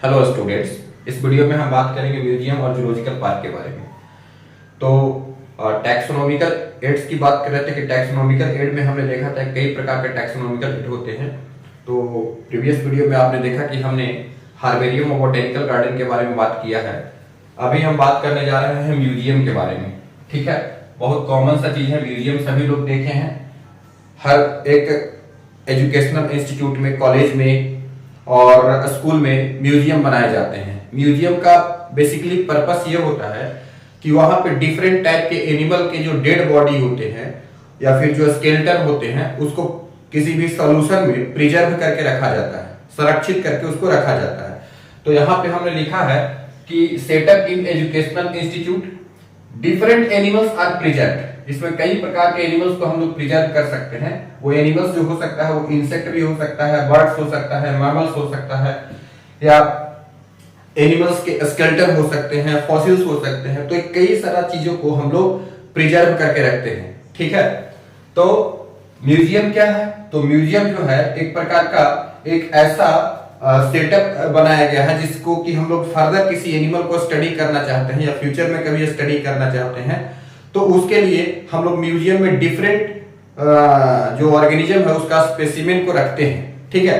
Hello students, इस video में हम बात करेंगे म्यूजियम और जूलॉजिकल पार्क के बारे में। तो टैक्सोनॉमिकल एड्स की बात कर रहे थे कि टैक्सोनॉमिकल एड में हमने देखा था कई प्रकार के टैक्सोनॉमिकल एड होते हैं। तो प्रीवियस वीडियो में आपने देखा कि हमने हार्बेरियम और बोटेनिकल गार्डन के बारे में बात किया है। अभी हम बात करने जा रहे हैं म्यूजियम के बारे में। ठीक है, बहुत कॉमन सा चीज है म्यूजियम, सभी लोग देखे हैं। हर एक एजुकेशनल इंस्टीट्यूट में, कॉलेज में और स्कूल में म्यूजियम बनाए जाते हैं। म्यूजियम का बेसिकली पर्पस ये होता है कि वहां पे डिफरेंट टाइप के एनिमल के जो डेड बॉडी होते हैं या फिर जो स्केलेटन होते हैं उसको किसी भी सॉल्यूशन में प्रिजर्व करके रखा जाता है, संरक्षित करके उसको रखा जाता है। तो यहाँ पे हमने लिखा है कि setup in educational institute different animals are preserve. इसमें कई प्रकार के एनिमल्स को हम लोग प्रिजर्व कर सकते हैं। वो एनिमल्स जो हो सकता है वो इंसेक्ट भी हो सकता है, बर्ड्स हो सकता है, मैमल्स हो सकता है, या एनिमल्स के स्केलेटन हो सकते हैं, फॉसिल्स हो सकते हैं। तो कई सारा चीजों को हम लोग प्रिजर्व करके रखते हैं। ठीक है, तो म्यूजियम क्या है? तो म्यूजियम जो है एक प्रकार का एक ऐसा सेटअप बनाया गया है जिसको कि हम लोग फर्दर किसी एनिमल को स्टडी करना चाहते हैं या फ्यूचर में कभी स्टडी करना चाहते हैं तो उसके लिए हम लोग म्यूजियम में डिफरेंट जो ऑर्गेनिज्म है उसका स्पेसिमेन को रखते हैं। ठीक है,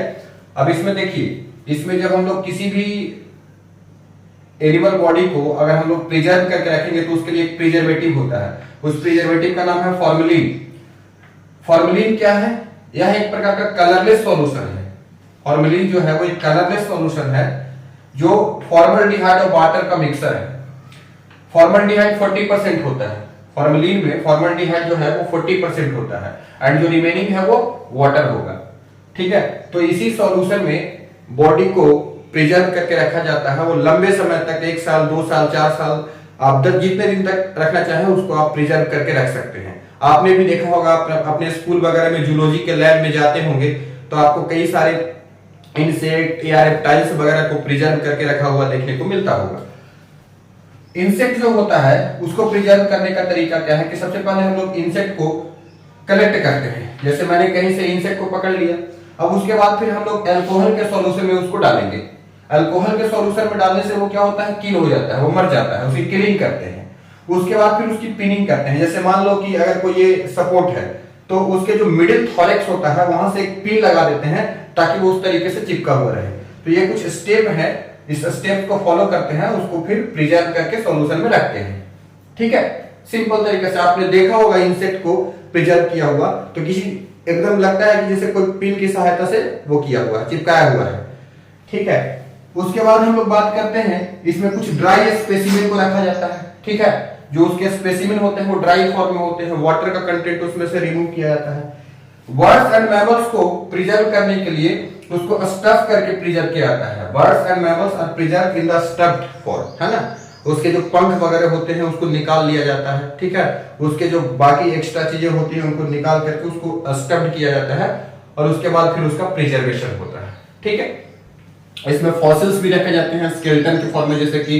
अब इसमें देखिए, इसमें जब हम लोग किसी भी एनिमल बॉडी को अगर हम लोग प्रिजर्व करके रखेंगे तो उसके लिए एक प्रिजर्वेटिव होता है। उस प्रिजर्वेटिव का नाम है फॉर्मेलिन। फॉर्मेलिन क्या है? यह एक प्रकार का कलरलेस सॉल्यूशन है। फॉर्मेलिन जो है वो एक कलरलेस सॉल्यूशन है जो फॉर्मल्डिहाइड और वाटर का मिक्सर है। फॉर्मल्डिहाइड 40% होता है। फॉर्मेलिन में फॉर्मल्डिहाइड जो है वो 40% होता है एंड जो रिमेनिंग है वो वाटर होगा। ठीक है, तो इसी सॉल्यूशन में बॉडी को प्रिजर्व करके रखा जाता है। वो लंबे समय तक 1 साल, 2 साल, 4 साल, आप जितने दिन तक रखना चाहें उसको आप प्रिजर्व करके रख सकते हैं। आपने भी देखा होगा, अपने स्कूल वगैरह में जूलॉजी के लैब में जाते होंगे तो आपको कई सारे इंसेक्ट या रेप्टाइल्स वगैरह को प्रिजर्व करके रखा हुआ देखने को मिलता होगा। इंसेक्ट जो होता है उसको प्रिजर्व करने का तरीका क्या है कि सबसे पहले हम लोग इंसेक्ट को कलेक्ट करते हैं। जैसे मैंने कहीं से इंसेक्ट को पकड़ लिया, अब उसके बाद फिर हम लोग अल्कोहल के सॉल्यूशन में उसको डालेंगे। अल्कोहल के सॉल्यूशन में डालने से वो क्या होता है, किल हो जाता है, वो मर जाता है, उसकी किलिंग करते हैं। उसके बाद फिर उसकी पिनिंग करते हैं। जैसे मान लो कि अगर कोई ये सपोर्ट है तो उसके जो मिडिल थॉरेक्स होता है वहां से एक पिन लगा देते हैं ताकि वो उस तरीके से चिपका हुआ रहे। तो ये कुछ स्टेप है, इस स्टेप को फॉलो करते हैं, उसको फिर प्रिजर्व करके सॉल्यूशन में रखते हैं। ठीक है, सिंपल तरीके से आपने देखा होगा इंसेक्ट को प्रिजर्व किया हुआ तो किसी एकदम लगता है कि जैसे कोई पिन की सहायता से वो किया हुआ है, चिपकाया हुआ है। ठीक है, उसके बाद हम लोग बात करते हैं इसमें कुछ ड्राई स्पेसिमेन को रखा जाता है। ठीक है, जो उसके स्पेसिमेन होते हैं वो ड्राई फॉर्म में होते हैं, वाटर का कंटेंट उसमें से रिमूव किया जाता है। बर्ड्स एंड मैमल्स को प्रिजर्व करने के लिए उसको स्टफ करके प्रिजर्व किया जाता है। Birds and mammals are preserve in the stuffed form, है ना। उसके जो पंख वगैरह होते हैं उसको निकाल लिया जाता है। ठीक है, उसके जो बाकी एक्स्ट्रा चीजें होती हैं उनको निकाल करके उसको स्टफ्ड किया जाता है और उसके बाद फिर उसका प्रिजर्वेशन होता है। ठीक है, इसमें फॉसिल्स भी रखे जाते हैं स्केलेटन के फॉर्म में। जैसे कि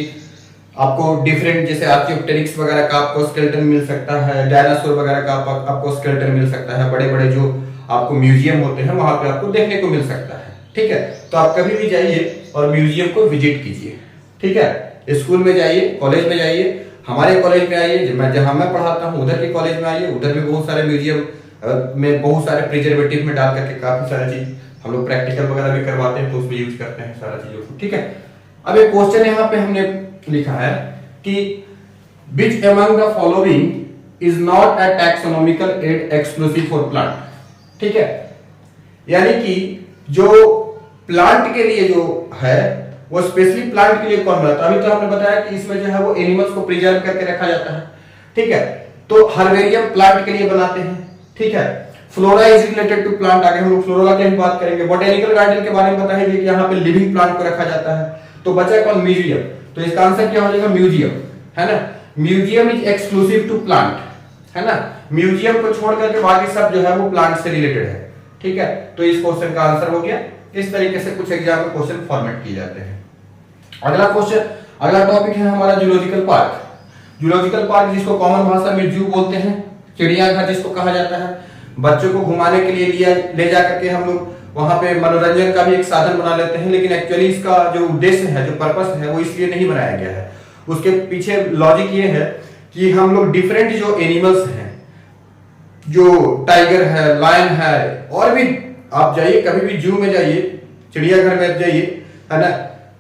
आपको डिफरेंट जैसे आर्कियोप्टेरिक्स वगैरह का आपको स्केलेटन मिल सकता है, डायनासोर वगैरह का आपको स्केलेटन मिल सकता है। बड़े बड़े जो आपको म्यूजियम होते हैं वहां पे आपको देखने को मिल सकता है। ठीक है, तो आप कभी भी जाइए और म्यूजियम को विजिट कीजिए। ठीक है, स्कूल में जाइए, कॉलेज में जाइए, हमारे कॉलेज में आइए, जहां मैं पढ़ाता हूँ उधर के कॉलेज में आइए। उधर भी बहुत सारे म्यूजियम में बहुत सारे प्रिजर्वेटिव में डाल करके काफी सारी चीज हम लोग प्रैक्टिकल वगैरह भी करवाते हैं तो उसमें यूज करते हैं सारा चीजों को। ठीक है, अब एक क्वेश्चन यहाँ पे हमने लिखा है कि which among the following is not a taxonomical aid exclusive for plant। ठीक है, यानी कि जो प्लांट के लिए जो है वो स्पेशली प्लांट के लिए कौन बनाता है? अभी तो हमने बताया कि इसमें जो है वो एनिमल्स को प्रिजर्व करके रखा जाता है। ठीक है, तो हर्बेरियम प्लांट के लिए बनाते हैं। ठीक है, flora is related to plant, आगे हम लोग फ्लोरा की बात करेंगे। बोटेनिकल गार्डन के बारे में बताएंगे कि यहाँ पे लिविंग प्लांट को रखा जाता है। तो बचा कौन? म्यूजियम। तो इसका आंसर क्या हो जाएगा? म्यूजियम, है ना। Museum is exclusive to plant, है ना। म्यूजियम को छोड़ करके बाकी सब जो है वो प्लांट से रिलेटेड है। ठीक है, तो इस क्वेश्चन का आंसर हो गया। इस तरीके से कुछ एग्जाम में क्वेश्चन फॉर्मेट किए जाते हैं। अगला क्वेश्चन, अगला टॉपिक है हमारा जूलॉजिकल पार्क। जूलॉजिकल पार्क जिसको कॉमन भाषा में जू बोलते हैं, चिड़ियाघर जिसको कहा जाता है। बच्चों को घुमाने के लिए ले जा करके हम लोग वहां पे मनोरंजन का भी एक साधन बना लेते हैं, लेकिन एक्चुअली इसका जो उद्देश्य है, जो पर्पस है, वो इसलिए नहीं बनाया गया है। उसके पीछे लॉजिक ये है कि हम लोग डिफरेंट जो एनिमल्स हैं, जो टाइगर है, लायन है, और भी आप जाइए कभी भी जू में जाइए, चिड़ियाघर में जाइए, है ना,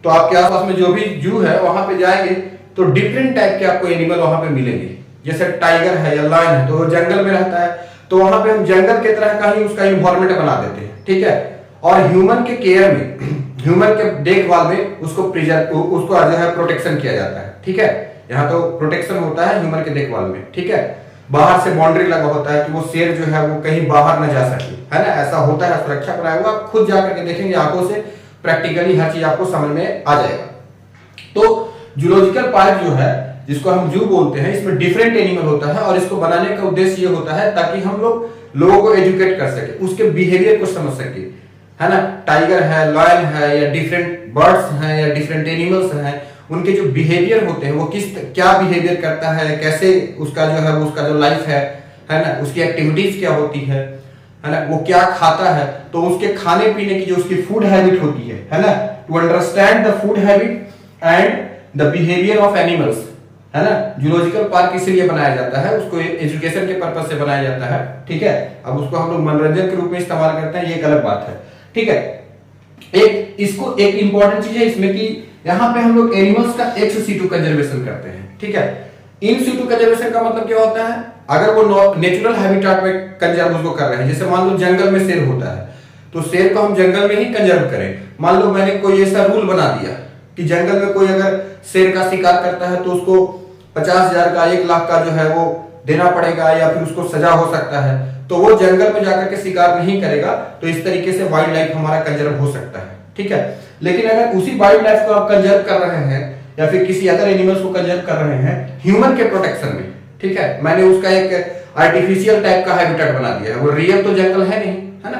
तो आपके आसपास में जो भी जू है वहां पे जाएंगे तो डिफरेंट टाइप के आपको एनिमल वहां पे मिलेंगे। जैसे टाइगर है या लायन है तो वो जंगल में रहता है, तो वहां पे हम जंगल की तरह का ही उसका इन्वायरमेंट बना देते हैं, ठीक है। और ह्यूमन के केयर में, ह्यूमन के देखभाल में उसको उसको जो है प्रोटेक्शन किया जाता है, ठीक है। यहाँ तो प्रोटेक्शन होता है ह्यूमन के देखभाल में, ठीक है। बाहर से बाउंड्री लगा होता है कि वो शेर जो है वो कहीं बाहर न जा सके, है ना, ऐसा होता है, सुरक्षा बनाया हुआ। आप खुद जाकर के देखेंगे आंखों से, प्रैक्टिकली हर चीज आपको समझ में आ जाएगा। तो जूलॉजिकल पार्क जो है, जिसको हम जू बोलते हैं, इसमें डिफरेंट एनिमल होता है, और इसको बनाने का उद्देश्य ये होता है ताकि हम लोगों को एजुकेट कर सके, उसके बिहेवियर को समझ सके, है ना। टाइगर है, लायन है, या डिफरेंट बर्ड्स हैं, या डिफरेंट एनिमल्स हैं, उनके जो बिहेवियर होते हैं वो क्या बिहेवियर करता है, कैसे उसका जो है उसका जो लाइफ है ना, उसकी एक्टिविटीज क्या होती है ना, वो क्या खाता है, तो उसके खाने पीने की जो उसकी फूड हैबिट होती है ना, to understand the food habit and the behaviour of animals, है ना। जूलॉजिकल पार्क इसलिए बनाया जाता है, उसको एजुकेशन के पर्पज से बनाया जाता है, ठीक है। अब उसको हम लोग मनोरंजन के रूप में इस्तेमाल करते हैं, ये एक अलग बात है, ठीक है। एक इंपॉर्टेंट चीज है इसमें कि यहाँ पे हम लोग एनिमल्स का एक्स सीटू कंजर्वेशन करते हैं, ठीक है। इन सीटू कंजर्वेशन का मतलब क्या होता है, अगर वो नेचुरल हैबिटेट में कंजर्व उसको कर रहे हैं, जैसे मान लो जंगल में शेर होता है, तो शेर को हम जंगल में ही कंजर्व करें। मान लो मैंने कोई ऐसा रूल बना दिया कि जंगल में कोई अगर शेर का शिकार करता है तो उसको 50,000 का, 1 लाख का जो है वो देना पड़ेगा, या फिर उसको सजा हो सकता है, तो वो जंगल में जाकर के शिकार नहीं करेगा। तो इस तरीके से वाइल्ड लाइफ हमारा कंजर्व हो सकता है, ठीक है। लेकिन अगर उसी वाइल्ड लाइफ को आप कंजर्व कर रहे हैं, या फिर किसी अदर एनिमल्स को कंजर्व कर रहे हैं ह्यूमन के प्रोटेक्शन में, ठीक है, मैंने उसका एक आर्टिफिशियल टाइप का हैबिटेट बना दिया है, वो रियल तो जंगल है नहीं, है ना।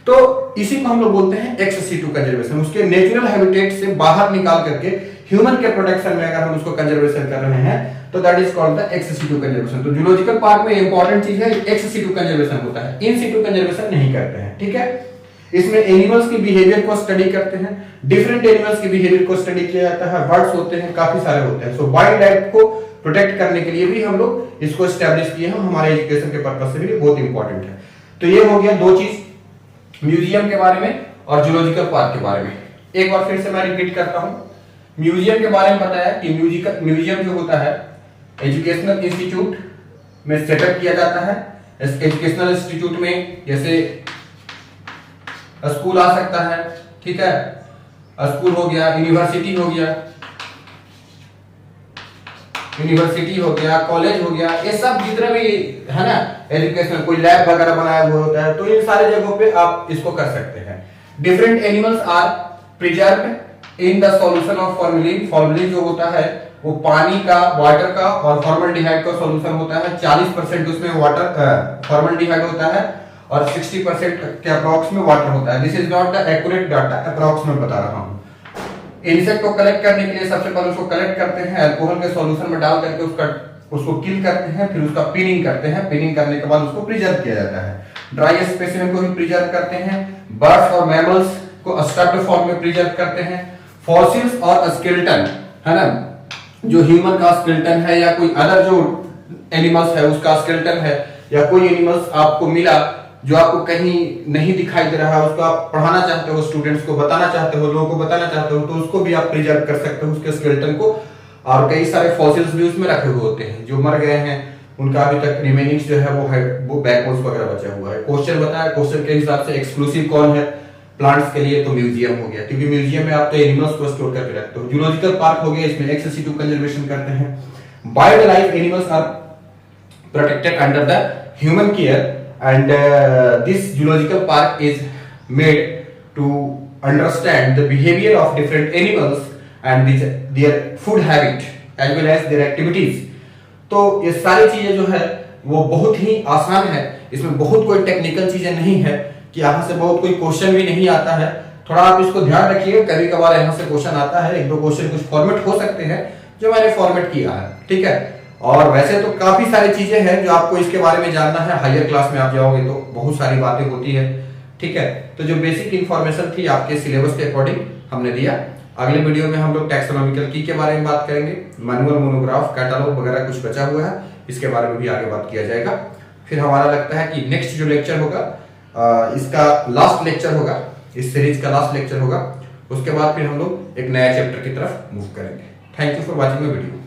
तो इसी को हम लोग बोलते हैं एक्स सीटू कंजर्वेशन। उसके नेचुरल हैबिटेट से बाहर निकाल करके ह्यूमन के प्रोटेक्शन में अगर हम उसको कंजर्वेशन कर रहे हैं तो that is called the ex situ conservation. तो जूलॉजिकल पार्क में इंपॉर्टेंट चीज है एक्स सीटू कंजर्वेशन होता है, इन सीटू कंजर्वेशन नहीं करते हैं, ठीक है। इसमें एनिमल्स की बिहेवियर को स्टडी करते हैं, डिफरेंट एनिमल्स की बिहेवियर को स्टडी किया जाता है, बर्ड्स होते हैं, काफी सारे होते हैं। सो वाइल्ड लाइफ को प्रोटेक्ट करने के लिए भी हम लोग इसको एस्टैब्लिश किए हैं, हमारे एजुकेशन के पर्पस से भी बहुत इंपॉर्टेंट है। तो ये हो गया दो चीज, म्यूजियम के बारे में और जूलॉजिकल पार्क के बारे में। एक बार फिर से मैं रिपीट करता हूं, म्यूजियम के बारे में बताया कि म्यूजियम जो होता है एजुकेशनल इंस्टीट्यूट में सेटअप किया जाता है। एजुकेशनल इंस्टीट्यूट में जैसे स्कूल आ सकता है, ठीक है, स्कूल हो गया, यूनिवर्सिटी हो गया, कॉलेज हो गया, ये सब जितने भी है ना एजुकेशनल, कोई लैब वगैरह बनाया हुआ होता है, तो इन सारे जगहों पे आप इसको कर सकते हैं। Different animals are preserved in the solution of formalin. Formalin जो होता है वो पानी का, वाटर का और फॉर्मल्डिहाइड का सॉल्यूशन होता है। 40% उसमें वाटर फॉर्मल्डिहाइड होता है और 60% के अप्रॉक्स में वाटर होता है। This is not the accurate data, approx में बता रहा हूं। इंसेक्ट को कलेक्ट करने के लिए सबसे पहले उसको कलेक्ट करते हैं, अल्कोहल के सॉल्यूशन में डाल करके उसको किल करते हैं, फिर उसका पिनिंग करते हैं, पिनिंग करने के बाद उसको प्रिजर्व किया जाता है। ड्राई स्पेसिमेन को भी प्रिजर्व करते हैं, बर्ड्स और मैमल्स को स्टफ्ड फॉर्म में प्रिजर्व करते हैं, फॉसिल्स और स्केलेटन, है ना, जो ह्यूमन का स्केलेटन है या कोई अदर जो एनिमल्स है उसका स्केलेटन है, या कोई एनिमल्स आपको मिला जो आपको कहीं नहीं दिखाई दे रहा है, उसको आप पढ़ाना चाहते हो, स्टूडेंट्स को बताना चाहते हो, लोगों को बताना चाहते हो, तो उसको भी आप प्रिजर्व कर सकते हो, उसके स्केलेटन को। और कई सारे फॉसिल्स भी उसमें रखे हुए होते हैं, जो मर गए हैं उनका अभी तक रिमेनिंग्स जो है वो बैकबोन्स वगैरह बचा हुआ है। क्वेश्चन बताया, क्वेश्चन के हिसाब से एक्सक्लूसिव कौन है प्लांट्स के लिए, तो म्यूजियम हो गया, क्योंकि म्यूजियम में आप तो एनिमल्स को स्टोर करके रखते हो। जूलॉजिकल पार्क हो गया, इसमें एक्स सीटू कंजर्वेशन करते हैं। Wildlife animals are protected under the human care and this zoological park is made to understand the behavior of different animals and their food habit as well as their activities। तो ये सारी चीजें जो है वो बहुत ही आसान है, इसमें बहुत कोई टेक्निकल चीजें नहीं है कि यहाँ से बहुत कोई क्वेश्चन भी नहीं आता है। थोड़ा आप इसको ध्यान रखिए, कभी कभार यहाँ से क्वेश्चन आता है, एक दो क्वेश्चन कुछ फॉर्मेट हो सकते हैं जो मैंने फॉर्मेट किया है, ठीक है। और वैसे तो काफी सारी चीजें हैं जो आपको इसके बारे में जानना है, हायर क्लास में आप जाओगे तो बहुत सारी बातें होती है, ठीक है, तो जो बेसिक इंफॉर्मेशन थी आपके सिलेबस के अकॉर्डिंग हमने दिया। अगले वीडियो में हम लोग टैक्सोनॉमिकल की के बारे में बात करेंगे, मैनुअल, मोनोग्राफ, कैटलॉग वगैरह कुछ बचा हुआ है, इसके बारे में भी आगे बात किया जाएगा। फिर हमारा लगता है कि नेक्स्ट जो लेक्चर होगा इसका लास्ट लेक्चर होगा, इस सीरीज का लास्ट लेक्चर होगा। उसके बाद फिर हम लोग एक नया चैप्टर की तरफ मूव करेंगे। Thank you for watching the video.